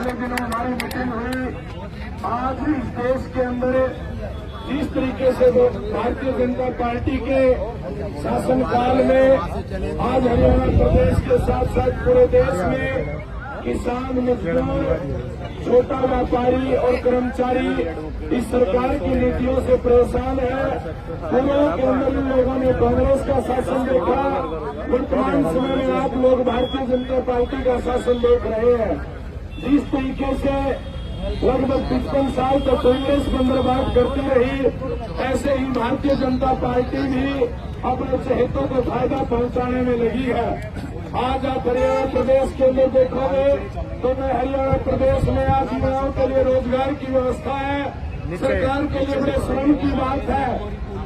पिछले दिनों हमारी मीटिंग हुई। आज इस देश के अंदर जिस तरीके से भारतीय जनता पार्टी के शासनकाल में आज हरियाणा प्रदेश के साथ साथ पूरे देश में किसान, मजदूर, छोटा व्यापारी और कर्मचारी इस सरकार की नीतियों से परेशान है। पूर्व के अंदर इन लोगों ने कांग्रेस का शासन देखा, वर्तमान समय में आप लोग भारतीय जनता पार्टी का शासन देख रहे हैं। जिस तरीके से लगभग 55 साल तक कांग्रेस बंदरबाद करती रही, ऐसे ही भारतीय जनता पार्टी भी अपने चहेतों को फायदा पहुंचाने में लगी है। आज आप हरियाणा प्रदेश के अंदर देखोगे तो मैं हरियाणा प्रदेश में आज युवाओं के लिए रोजगार की व्यवस्था है। सरकार के लिए बड़े श्रम की बात है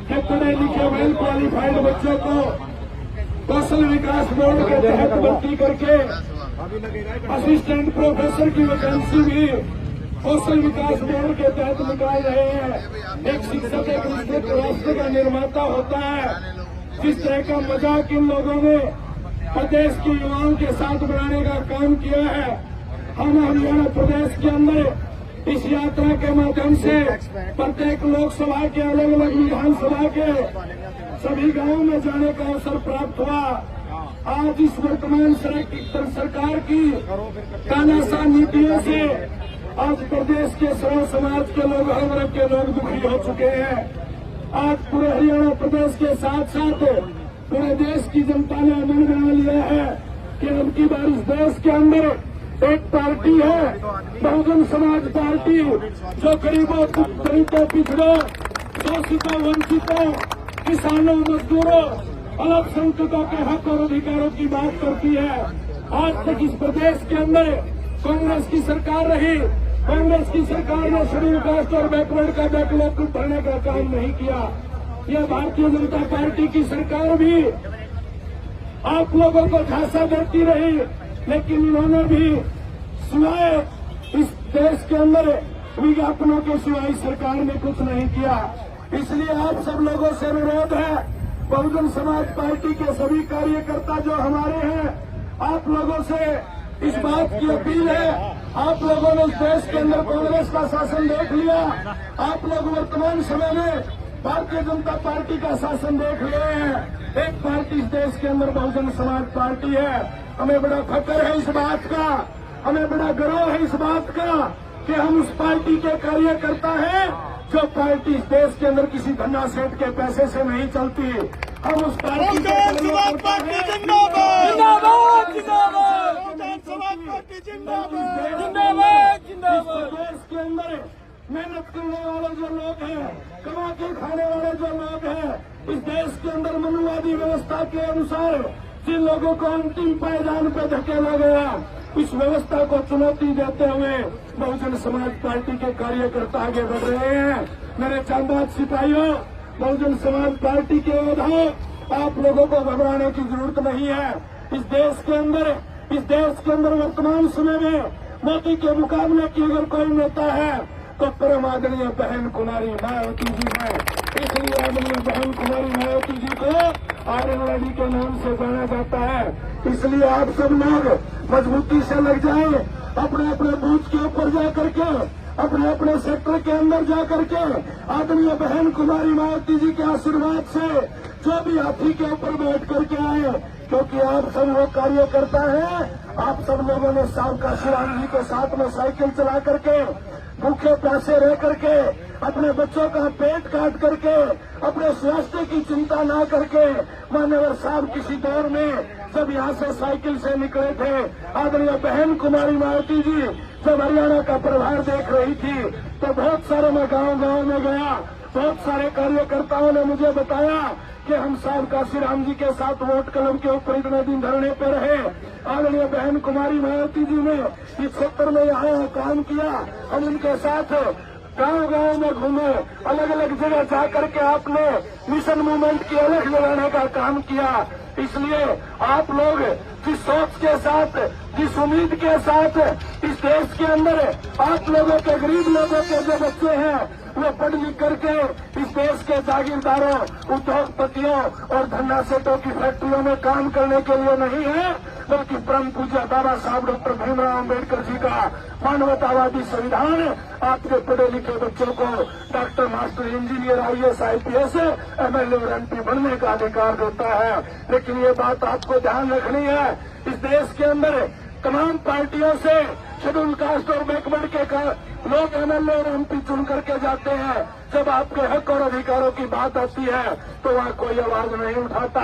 कि पढ़े लिखे वेल क्वालिफाइड बच्चों को कौशल विकास बोर्ड के तहत भर्ती करके असिस्टेंट प्रोफेसर की वैकेंसी भी कौशल विकास बोर्ड के तहत निकाल रहे हैं। एक शिक्षक एक विस्तृत राष्ट्र का निर्माता होता है। जिस तरह का मजाक इन लोगों ने प्रदेश के युवाओं के साथ बनाने का काम किया है, हम हरियाणा प्रदेश के अंदर इस यात्रा के माध्यम से प्रत्येक लोकसभा के अलग अलग विधानसभा के सभी गांवों में जाने का अवसर प्राप्त हुआ। आज इस वर्तमान सरकार की तानाशाह नीतियों से आज प्रदेश के सर्व समाज के लोग, हर वर्ग के लोग दुखी हो चुके हैं। आज पूरे हरियाणा प्रदेश के साथ साथ पूरे देश की जनता ने मन बना लिया है कि अब की बार इस देश के अंदर एक पार्टी है, बहुजन समाज पार्टी, जो गरीबों, दलितों, पिछड़ों, शोषितों, वंचितों, किसानों, मजदूरों, अल्पसंख्यकों के हक और अधिकारों की बात करती है। आज तक इस प्रदेश के अंदर कांग्रेस की सरकार रही। कांग्रेस की सरकार ने शेड्यूल कास्ट और बैकवर्ड का बैकलॉग भरने का काम नहीं किया। यह भारतीय जनता पार्टी की सरकार भी आप लोगों को झांसा देती रही, लेकिन इन्होंने भी सिवाय इस देश के अंदर विज्ञापनों के सिवाय सरकार ने कुछ नहीं किया। इसलिए आप सब लोगों से अनुरोध है, बहुजन समाज पार्टी के सभी कार्यकर्ता जो हमारे हैं, आप लोगों से इस बात की अपील है, आप लोगों ने इस देश के अंदर कांग्रेस का शासन देख लिया, आप लोग वर्तमान समय में भारतीय जनता पार्टी का शासन देख रहे हैं। एक पार्टी इस देश के अंदर बहुजन समाज पार्टी है। हमें बड़ा फख्र है इस बात का, हमें बड़ा गर्व है इस बात का कि हम उस पार्टी के कार्यकर्ता हैं। जो पार्टी इस देश के अंदर किसी धन्ना सेठ के पैसे से नहीं चलती, हम उस पार्टी के देश के अंदर मेहनत करने वाले जो लोग हैं, कमा के खाने वाले जो लोग हैं, इस देश के अंदर मनुवादी व्यवस्था के अनुसार जिन लोगों को अंतिम पायदान पे धकेला गया, इस व्यवस्था को चुनौती देते हुए बहुजन समाज पार्टी के कार्यकर्ता आगे बढ़ रहे हैं। मेरे चांबाद सिपाहियों, बहुजन समाज पार्टी के योद्धाओं, आप लोगों को घबराने की जरूरत नहीं है। इस देश के अंदर वर्तमान समय में मोदी के मुकाबले की अगर कोई नेता है तो परम आदरणीय बहन कुमारी मायावती जी है। इसलिए आदरणीय बहन कुमारी मायावती जी को आयरन लेडी के नाम से जाना जाता है। इसलिए आप सब लोग मजबूती से लग जाए, अपने अपने बूथ के ऊपर जा करके, अपने अपने सेक्टर के अंदर जा करके आदरणीय बहन कुमारी मायावती जी के आशीर्वाद से जो भी हाथी के ऊपर बैठ करके आए, क्योंकि आप सब लोग कार्यकर्ता हैं। आप सब लोगों ने सावका शिवान जी के साथ में साइकिल चला करके, भूखे प्यासे रह करके, अपने बच्चों का पेट काट करके, अपने स्वास्थ्य की चिंता ना करके, मान्यवर साहब किसी दौर में जब यहाँ से साइकिल से निकले थे, आदरणीय बहन कुमारी मायावती जी जब हरियाणा का प्रभार देख रही थी, तो बहुत सारे मैं गांव में गया, बहुत सारे कार्यकर्ताओं ने मुझे बताया कि हम साहब काशीराम जी के साथ वोट कलम के ऊपर इतने दिन धरने पर रहे। आदरणीय बहन कुमारी मायावती जी ने इस क्षेत्र में यहाँ काम किया, हम उनके साथ गांव में घूमे, अलग अलग जगह जाकर के आपने मिशन मूवमेंट की अलग लगाने का काम किया। इसलिए आप लोग जिस सोच के साथ, जिस उम्मीद के साथ इस देश के अंदर आप लोगों के, गरीब लोगों के जो बच्चे हैं, वो पढ़ लिख करके इस देश के जागीरदारों, उद्योगपतियों और धन्ना सेठों की फैक्ट्रियों में काम करने के लिए नहीं है, बल्कि परम पूज्य बाबा साहब डॉक्टर भीमराव अम्बेडकर जी का मानवतावादी संविधान आपके पढ़े लिखे बच्चों को doctor, master, engineer, IAS, IPS, MLA और MP बनने का अधिकार देता है। लेकिन ये बात आपको ध्यान रखनी है, इस देश के अंदर तमाम पार्टियों से शेड्यूल कास्ट और बैकवर्ड के लोग MLA और MP चुन करके जाते हैं। जब आपके हक और अधिकारों की बात आती है तो वहाँ कोई आवाज नहीं उठाता।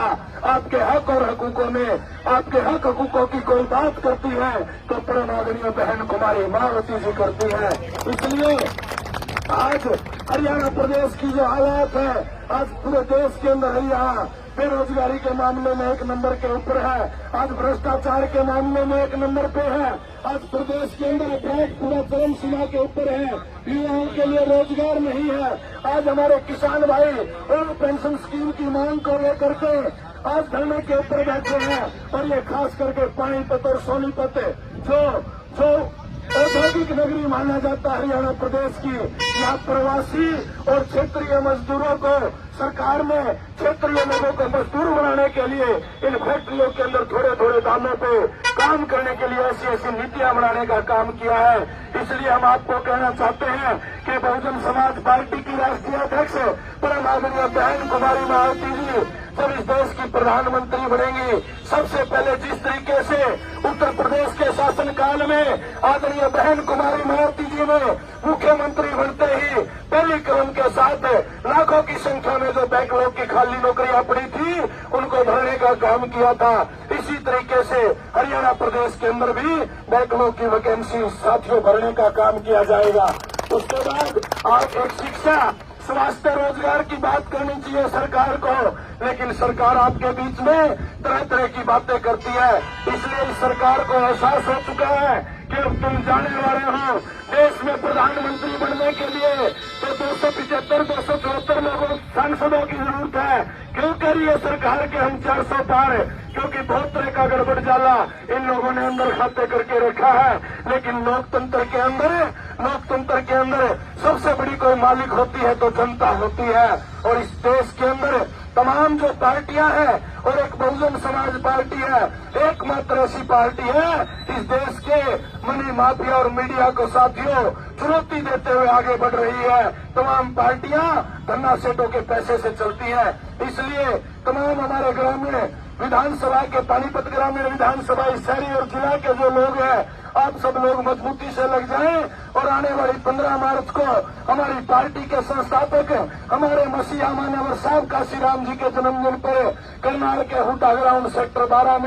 आपके हक और हकूकों में, आपके हक हकूकों की कोई बात करती है तो परम आदरणीय बहन कुमारी मायावती जी करती है। इसलिए आज हरियाणा प्रदेश की जो हालात है, आज पूरे देश के अंदर हरियाणा बेरोजगारी के मामले में 1 नंबर के ऊपर है, आज भ्रष्टाचार के मामले में 1 नंबर पे है, आज प्रदेश के अंदर अपराध पूरा चरम सीमा के ऊपर है, युवाओं के लिए रोजगार नहीं है। आज हमारे किसान भाई और पेंशन स्कीम की मांग को लेकर के आज धरने के ऊपर बैठे हैं। और ये खास करके पानीपत और सोनीपत जो औद्योगिक नगरी माना जाता है हरियाणा प्रदेश की, यहाँ प्रवासी और क्षेत्रीय मजदूरों को सरकार ने क्षेत्रीय लोगों को मजदूर बनाने के लिए इन फैक्ट्रियों के अंदर थोड़े थोड़े दामों पे काम करने के लिए ऐसी ऐसी नीतियां बनाने का काम किया है। इसलिए हम आपको कहना चाहते हैं कि बहुजन समाज पार्टी की राष्ट्रीय अध्यक्ष परम आदरणीय बहन कुमारी मायावती जी जब इस देश की प्रधानमंत्री बनेंगी, सबसे पहले जिस तरीके से उत्तर प्रदेश के शासनकाल में आदरणीय बहन कुमारी मायावती जी ने मुख्यमंत्री बनते ही पहली क्रम के साथ लाखों की संख्या में जो बैकलॉग की खाली नौकरियां पड़ी थी उनको भरने का काम किया था। इसी तरीके से हरियाणा प्रदेश के अंदर भी बैकलॉग की वैकेंसी साथियों भरने का काम किया जाएगा। उसके बाद आप एक शिक्षा, स्वास्थ्य, रोजगार की बात करनी चाहिए सरकार को, लेकिन सरकार आपके बीच में तरह तरह की बातें करती है। इसलिए इस सरकार को एहसास हो चुका है कि अब तुम जाने वाले हो देश में प्रधानमंत्री बनने के लिए तो 275-274 लोगों सांसदों की जरूरत है। क्यों कर रही है सरकार के हम 400 पार? क्योंकि बहुत तरह का गड़बड़ जाला इन लोगों ने अंदर खाते करके रखा है। लेकिन लोकतंत्र के अंदर सबसे बड़ी कोई मालिक होती है तो जनता होती है। और इस देश के अंदर तमाम जो पार्टियां हैं और एक बहुजन समाज पार्टी है, एकमात्र ऐसी पार्टी है इस देश के मनी माफिया और मीडिया को साथियों चुनौती देते हुए आगे बढ़ रही है। तमाम पार्टियां धन्ना सेठों के पैसे से चलती हैं। इसलिए तमाम हमारे ग्रामीण विधानसभा के, पानीपत ग्रामीण विधानसभा, शहरी और जिला के जो लोग हैं, आप सब लोग मजबूती से लग जाएं और आने वाली 15 मार्च को हमारी पार्टी के संस्थापक हमारे मसीहा मानवर साहब काशीराम जी के जन्मदिन पर करनाल के हुडा ग्राउंड सेक्टर 12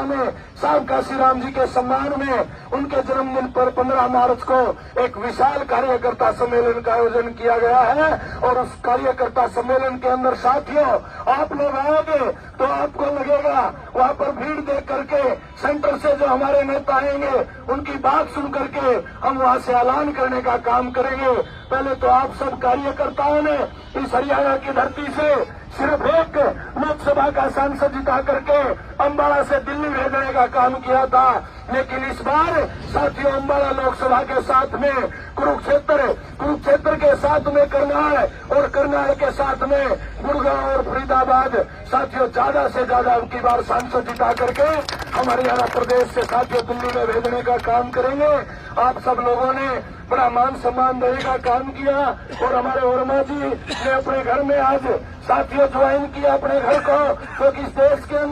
में साहब काशीराम जी के सम्मान में उनके जन्मदिन पर 15 मार्च को एक विशाल कार्यकर्ता सम्मेलन का आयोजन किया गया है। और उस कार्यकर्ता सम्मेलन के अंदर साथियों आप लोग आओगे तो आपको लगेगा वहां पर भीड़ देख करके सेंटर से जो हमारे नेता आएंगे उनकी बात सुन करके हम वहां से ऐलान करने का काम करेंगे। पहले तो आप सब कार्यकर्ताओं ने इस हरियाणा की धरती से सिर्फ एक लोकसभा का सांसद जिता करके अम्बाला से दिल्ली भेजने का काम किया था। लेकिन इस बार साथियों अम्बाला लोकसभा के साथ में कुरुक्षेत्र के साथ में करनाल और करनाल के साथ में गुड़गांव और फरीदाबाद साथियों ज्यादा से ज्यादा उनकी बार सांसद जिता करके हम हरियाणा प्रदेश से साथियों दिल्ली में भेजने का काम करेंगे। आप सब लोगों ने बड़ा मान सम्मान देने का काम किया और हमारे वर्मा जी ने अपने घर में आज साथियों ज्वाइन किया अपने घर को, क्योंकि इस देश के अंदर